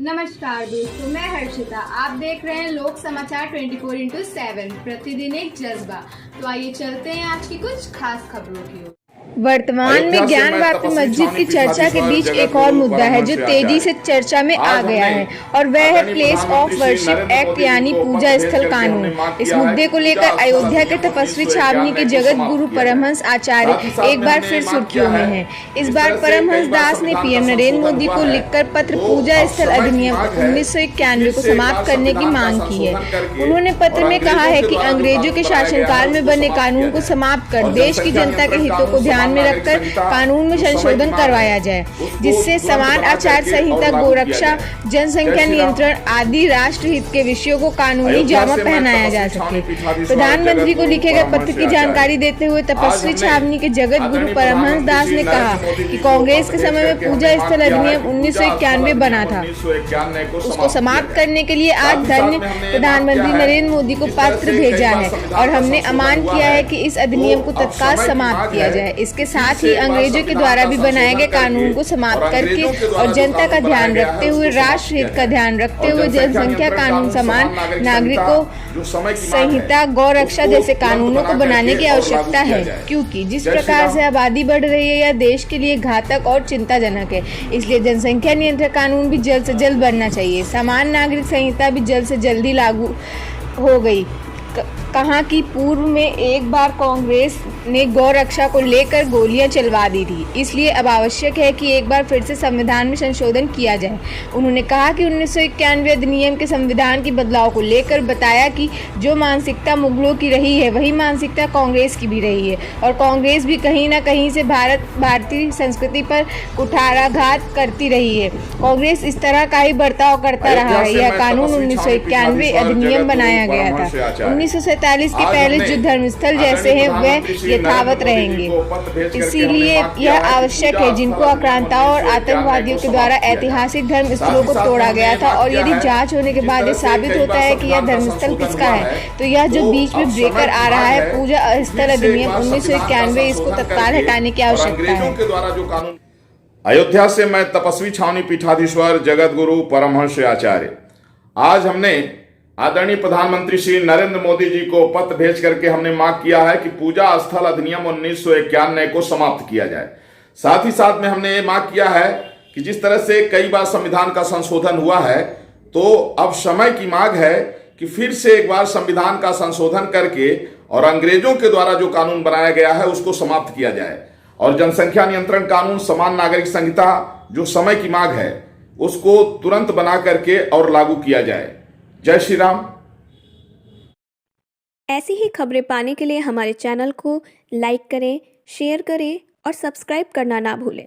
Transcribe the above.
नमस्कार दोस्तों, मैं हर्षिता। आप देख रहे हैं लोक समाचार 24/7 प्रतिदिन एक जज्बा। तो आइए चलते हैं आज की कुछ खास खबरों की ओर। वर्तमान में ज्ञानवापी मस्जिद की चर्चा के बीच एक और मुद्दा है जो तेजी से चर्चा में आ गया है और वह है प्लेस ऑफ वर्शिप एक्ट यानी पूजा स्थल कानून। इस मुद्दे को लेकर अयोध्या के तपस्वी छावनी के जगत गुरु परमहंस आचार्य एक बार फिर सुर्खियों में हैं। इस बार परमहंस दास ने पीएम नरेंद्र मोदी को लिखकर पत्र पूजा स्थल अधिनियम 1991 को समाप्त करने की मांग की है। उन्होंने पत्र में कहा है कि अंग्रेजों के शासनकाल में बने कानून को समाप्त कर देश की जनता के हितों को ध्यान में रखकर कानून में संशोधन करवाया जाए, जिससे समान आचार संहिता, गोरक्षा, जनसंख्या नियंत्रण आदि राष्ट्र हित के विषयों को कानूनी जामा पहनाया जा सके। प्रधानमंत्री को लिखे गए पत्र की जानकारी देते हुए तपस्वी छावनी के जगत गुरु परमहंस दास ने कहा कि कांग्रेस के समय में पूजा स्थल अधिनियम 1991 बना था, उसको समाप्त करने के लिए आज धन्य प्रधानमंत्री नरेंद्र मोदी को पत्र भेजा है और हमने अमान किया है कि इस अधिनियम को तत्काल समाप्त किया जाए। इसके साथ ही अंग्रेजों के द्वारा भी बनाए गए कानून को समाप्त करके और जनता का ध्यान रखते हुए, राष्ट्र हित का ध्यान रखते हुए जनसंख्या कानून, समान नागरिकों संहिता, गौरक्षा जैसे कानूनों को बनाने की आवश्यकता है, क्योंकि जिस प्रकार से आबादी बढ़ रही है यह देश के लिए घातक और चिंताजनक है। इसलिए जनसंख्या नियंत्रण कानून भी जल्द से जल्द बनना चाहिए। समान नागरिक संहिता भी जल्द से जल्द ही लागू हो गई। कहा कि पूर्व में एक बार कांग्रेस ने गौ रक्षा को लेकर गोलियां चलवा दी थी, इसलिए अब आवश्यक है कि एक बार फिर से संविधान में संशोधन किया जाए। उन्होंने कहा कि 1991 अधिनियम के संविधान की बदलाव को लेकर बताया कि जो मानसिकता मुगलों की रही है वही मानसिकता कांग्रेस की भी रही है और कांग्रेस भी कहीं न कहीं से भारतीय संस्कृति पर कुठाराघात करती रही है। कांग्रेस इस तरह का ही बर्ताव करता रहा है। यह कानून 1991 अधिनियम बनाया गया था। 1947 के पहले जो धर्मस्थल जैसे हैं वह यथावत रहेंगे। इसीलिए यह आवश्यक है जिनको आक्रांताओं और आतंकवादियों के द्वारा ऐतिहासिक धर्म स्थलों को तोड़ा गया था और यदि जांच होने के बाद ये साबित होता है कि यह धर्मस्थल किसका है, तो यह जो बीच में ब्रेकर आ रहा है पूजा स्थल अधिनियम 1991, इसको तत्काल हटाने की आवश्यकता है। अयोध्या से मैं तपस्वी छावनी पीठाधीश्वर जगत गुरु परमहंस आचार्य। आज हमने आदरणीय प्रधानमंत्री श्री नरेंद्र मोदी जी को पत्र भेज करके हमने मांग किया है कि पूजा स्थल अधिनियम 1991 को समाप्त किया जाए। साथ ही साथ में हमने ये मांग किया है कि जिस तरह से कई बार संविधान का संशोधन हुआ है, तो अब समय की मांग है कि फिर से एक बार संविधान का संशोधन करके और अंग्रेजों के द्वारा जो कानून बनाया गया है उसको समाप्त किया जाए और जनसंख्या नियंत्रण कानून, समान नागरिक संहिता जो समय की मांग है उसको तुरंत बना करके और लागू किया जाए। जय श्री राम। ऐसी ही खबरें पाने के लिए हमारे चैनल को लाइक करें, शेयर करें और सब्सक्राइब करना ना भूलें।